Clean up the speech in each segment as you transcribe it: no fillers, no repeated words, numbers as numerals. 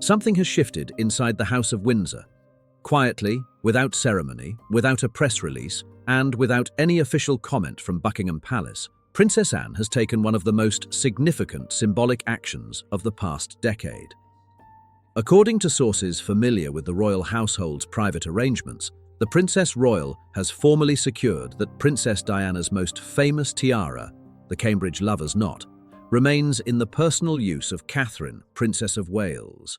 Something has shifted inside the House of Windsor. Quietly, without ceremony, without a press release, and without any official comment from Buckingham Palace, Princess Anne has taken one of the most significant symbolic actions of the past decade. According to sources familiar with the royal household's private arrangements, the Princess Royal has formally secured that Princess Diana's most famous tiara, the Cambridge Lover's Knot, remains in the personal use of Catherine, Princess of Wales.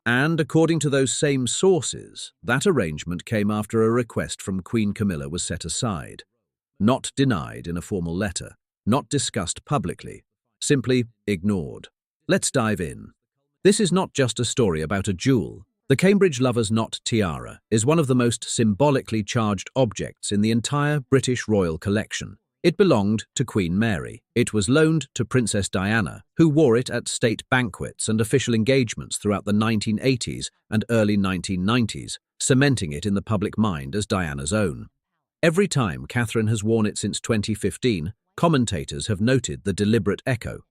And according to those same sources, that arrangement came after a request from Queen Camilla was set aside. Not denied in a formal letter, not discussed publicly, simply ignored. Let's dive in. This is not just a story about a jewel. The Cambridge Lover's Knot tiara is one of the most symbolically charged objects in the entire British royal collection. It belonged to Queen Mary. It was loaned to Princess Diana, who wore it at state banquets and official engagements throughout the 1980s and early 1990s, cementing it in the public mind as Diana's own. Every time Catherine has worn it since 2015, commentators have noted the deliberate echo.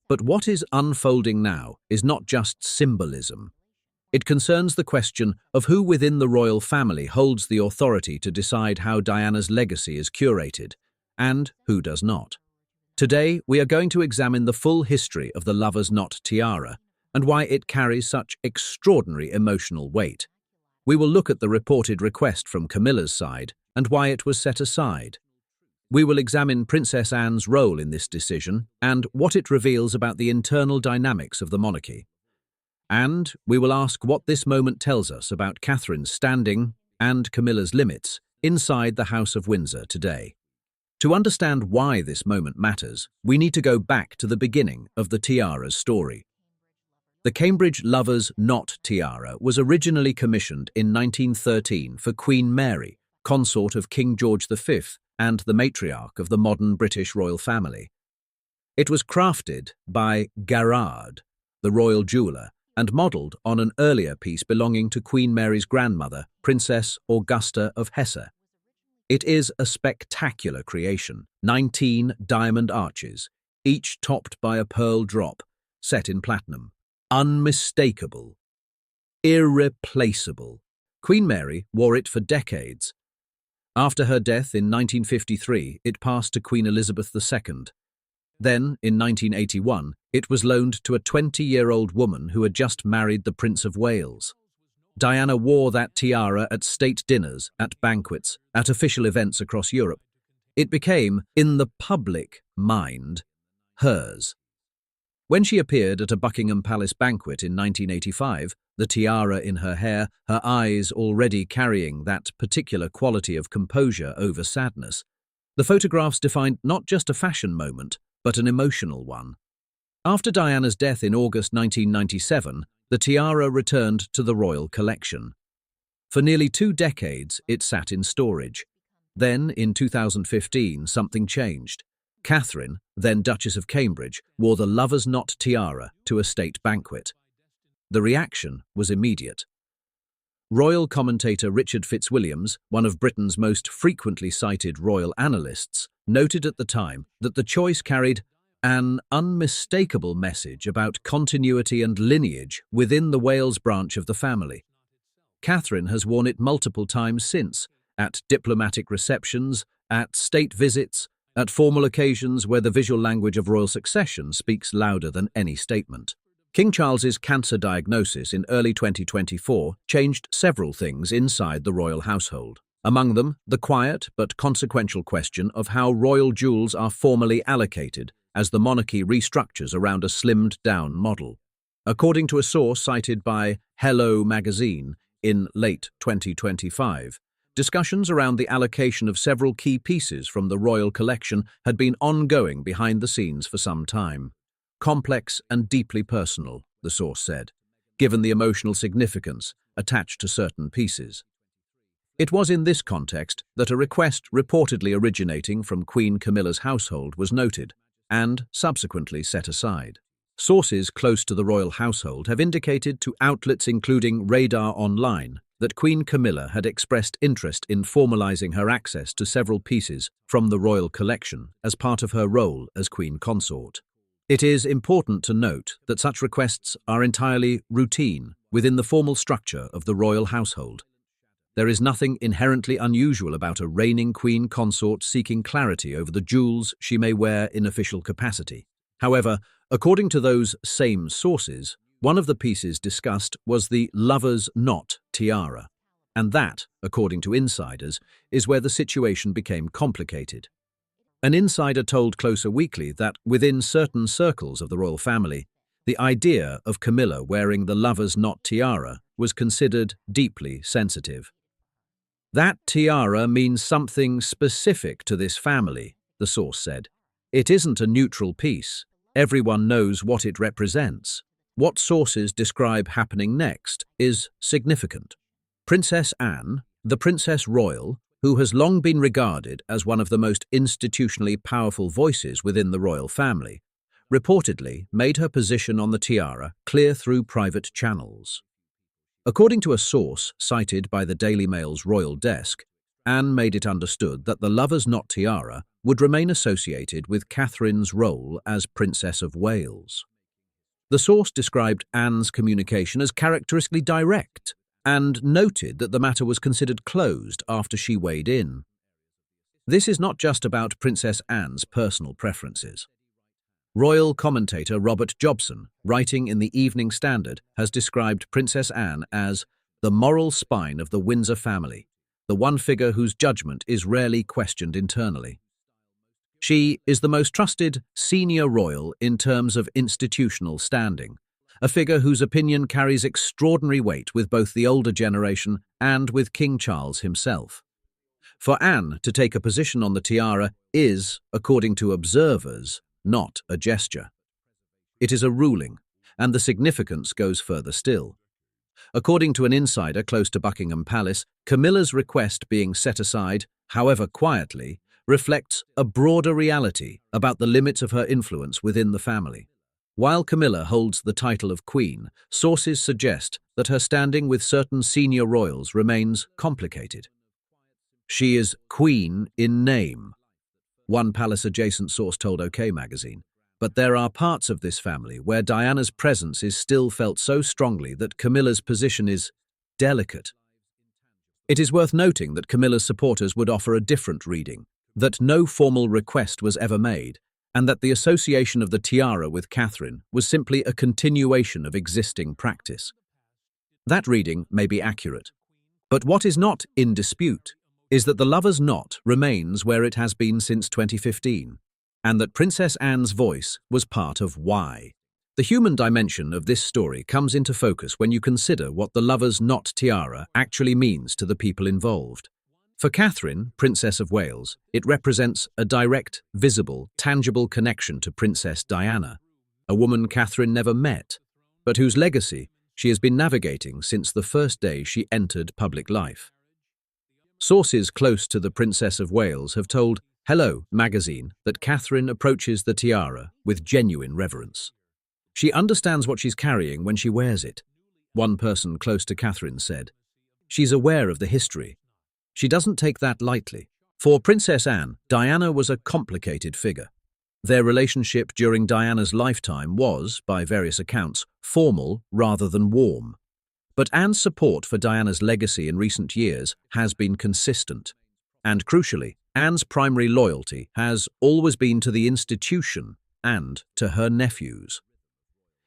But what is unfolding now is not just symbolism. It concerns the question of who within the royal family holds the authority to decide how Diana's legacy is curated, and who does not. Today, we are going to examine the full history of the Lover's Knot tiara and why it carries such extraordinary emotional weight. We will look at the reported request from Camilla's side and why it was set aside. We will examine Princess Anne's role in this decision and what it reveals about the internal dynamics of the monarchy. And we will ask what this moment tells us about Catherine's standing and Camilla's limits inside the House of Windsor today. To understand why this moment matters, we need to go back to the beginning of the tiara's story. The Cambridge Lover's Knot tiara was originally commissioned in 1913 for Queen Mary, consort of King George V and the matriarch of the modern British royal family. It was crafted by Garrard, the royal jeweller, and modelled on an earlier piece belonging to Queen Mary's grandmother, Princess Augusta of Hesse. It is a spectacular creation, 19 diamond arches, each topped by a pearl drop, set in platinum. Unmistakable. Irreplaceable. Queen Mary wore it for decades. After her death in 1953, it passed to Queen Elizabeth II. Then, in 1981, it was loaned to a 20-year-old woman who had just married the Prince of Wales. Diana wore that tiara at state dinners, at banquets, at official events across Europe. It became, in the public mind, hers. When she appeared at a Buckingham Palace banquet in 1985, the tiara in her hair, her eyes already carrying that particular quality of composure over sadness, the photographs defined not just a fashion moment, but an emotional one. After Diana's death in August 1997, the tiara returned to the royal collection. For nearly 2 decades, it sat in storage. Then, in 2015, something changed. Catherine, then Duchess of Cambridge, wore the Lover's Knot tiara to a state banquet. The reaction was immediate. Royal commentator Richard Fitzwilliams, one of Britain's most frequently cited royal analysts, noted at the time that the choice carried an unmistakable message about continuity and lineage within the Wales branch of the family. Catherine has worn it multiple times since, at diplomatic receptions, at state visits, at formal occasions where the visual language of royal succession speaks louder than any statement. King Charles's cancer diagnosis in early 2024 changed several things inside the royal household. Among them, the quiet but consequential question of how royal jewels are formally allocated as the monarchy restructures around a slimmed-down model. According to a source cited by Hello magazine in late 2025, discussions around the allocation of several key pieces from the royal collection had been ongoing behind the scenes for some time. Complex and deeply personal, the source said, given the emotional significance attached to certain pieces. It was in this context that a request reportedly originating from Queen Camilla's household was noted and subsequently set aside. Sources close to the royal household have indicated to outlets including Radar Online that Queen Camilla had expressed interest in formalizing her access to several pieces from the royal collection as part of her role as queen consort. It is important to note that such requests are entirely routine within the formal structure of the royal household. There is nothing inherently unusual about a reigning queen consort seeking clarity over the jewels she may wear in official capacity. However, according to those same sources, one of the pieces discussed was the lover's knot tiara, and that, according to insiders, is where the situation became complicated. An insider told Closer Weekly that within certain circles of the royal family, the idea of Camilla wearing the lover's knot tiara was considered deeply sensitive. That tiara means something specific to this family, the source said. It isn't a neutral piece. Everyone knows what it represents. What sources describe happening next is significant. Princess Anne, the Princess Royal, who has long been regarded as one of the most institutionally powerful voices within the royal family, reportedly made her position on the tiara clear through private channels. According to a source cited by the Daily Mail's royal desk, Anne made it understood that the lover's knot tiara would remain associated with Catherine's role as Princess of Wales. The source described Anne's communication as characteristically direct and noted that the matter was considered closed after she weighed in. This is not just about Princess Anne's personal preferences. Royal commentator Robert Jobson, writing in the Evening Standard, has described Princess Anne as the moral spine of the Windsor family, the one figure whose judgment is rarely questioned internally. She is the most trusted senior royal in terms of institutional standing, a figure whose opinion carries extraordinary weight with both the older generation and with King Charles himself. For Anne to take a position on the tiara is, according to observers, not a gesture. It is a ruling, and the significance goes further still. According to an insider close to Buckingham Palace, Camilla's request being set aside, however quietly, reflects a broader reality about the limits of her influence within the family. While Camilla holds the title of Queen, sources suggest that her standing with certain senior royals remains complicated. She is Queen in name, one palace-adjacent source told OK magazine, but there are parts of this family where Diana's presence is still felt so strongly that Camilla's position is delicate. It is worth noting that Camilla's supporters would offer a different reading, that no formal request was ever made, and that the association of the tiara with Catherine was simply a continuation of existing practice. That reading may be accurate, but what is not in dispute is that the lover's knot remains where it has been since 2015, and that Princess Anne's voice was part of why. The human dimension of this story comes into focus when you consider what the lover's knot tiara actually means to the people involved. For Catherine, Princess of Wales, it represents a direct, visible, tangible connection to Princess Diana, a woman Catherine never met, but whose legacy she has been navigating since the first day she entered public life. Sources close to the Princess of Wales have told Hello magazine that Catherine approaches the tiara with genuine reverence. She understands what she's carrying when she wears it. One person close to Catherine said, "She's aware of the history. She doesn't take that lightly." For Princess Anne, Diana was a complicated figure. Their relationship during Diana's lifetime was, by various accounts, formal rather than warm. But Anne's support for Diana's legacy in recent years has been consistent. And crucially, Anne's primary loyalty has always been to the institution and to her nephews.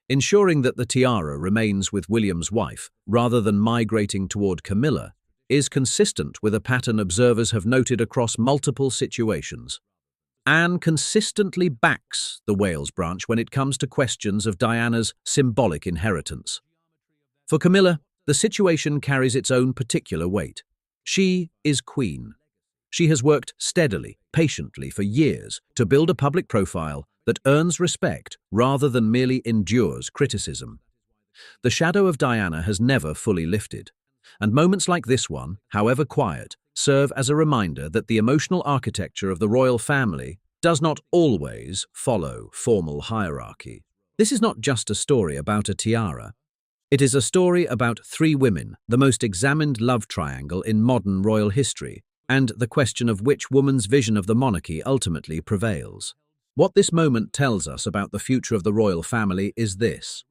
Ensuring that the tiara remains with William's wife rather than migrating toward Camilla is consistent with a pattern observers have noted across multiple situations. Anne consistently backs the Wales branch when it comes to questions of Diana's symbolic inheritance. For Camilla, the situation carries its own particular weight. She is queen. She has worked steadily, patiently for years to build a public profile that earns respect rather than merely endures criticism. The shadow of Diana has never fully lifted, and moments like this one, however quiet, serve as a reminder that the emotional architecture of the royal family does not always follow formal hierarchy. This is not just a story about a tiara. It is a story about three women, the most examined love triangle in modern royal history, and the question of which woman's vision of the monarchy ultimately prevails. What this moment tells us about the future of the royal family is this: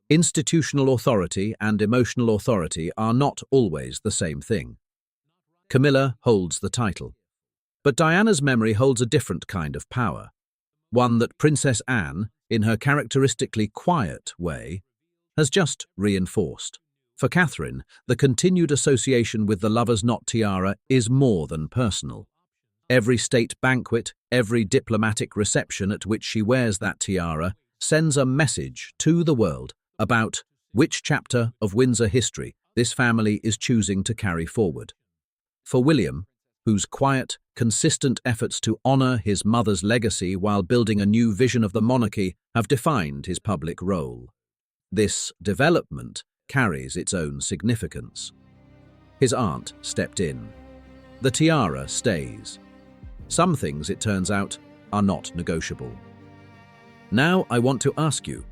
institutional authority and emotional authority are not always the same thing. Camilla holds the title, but Diana's memory holds a different kind of power, one that Princess Anne, in her characteristically quiet way, has just reinforced. For Catherine, the continued association with the lover's-knot tiara is more than personal. Every state banquet, every diplomatic reception at which she wears that tiara sends a message to the world about which chapter of Windsor history this family is choosing to carry forward. For William, whose quiet, consistent efforts to honor his mother's legacy while building a new vision of the monarchy have defined his public role, this development carries its own significance. His aunt stepped in. The tiara stays. Some things, it turns out, are not negotiable. Now I want to ask you,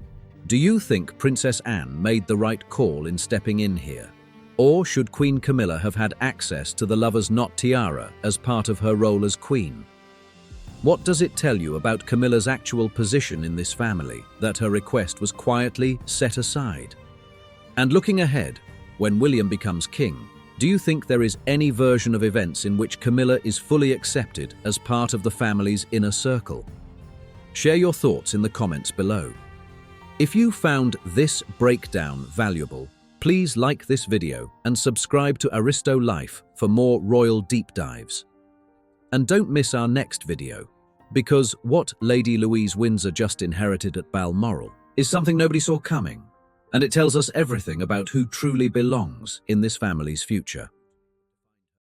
do you think Princess Anne made the right call in stepping in here? Or should Queen Camilla have had access to the lover's-knot tiara as part of her role as queen? What does it tell you about Camilla's actual position in this family that her request was quietly set aside? And looking ahead, when William becomes king, do you think there is any version of events in which Camilla is fully accepted as part of the family's inner circle? Share your thoughts in the comments below. If you found this breakdown valuable, please like this video and subscribe to Aristo Life for more royal deep dives. And don't miss our next video, because what Lady Louise Windsor just inherited at Balmoral is something nobody saw coming, and it tells us everything about who truly belongs in this family's future.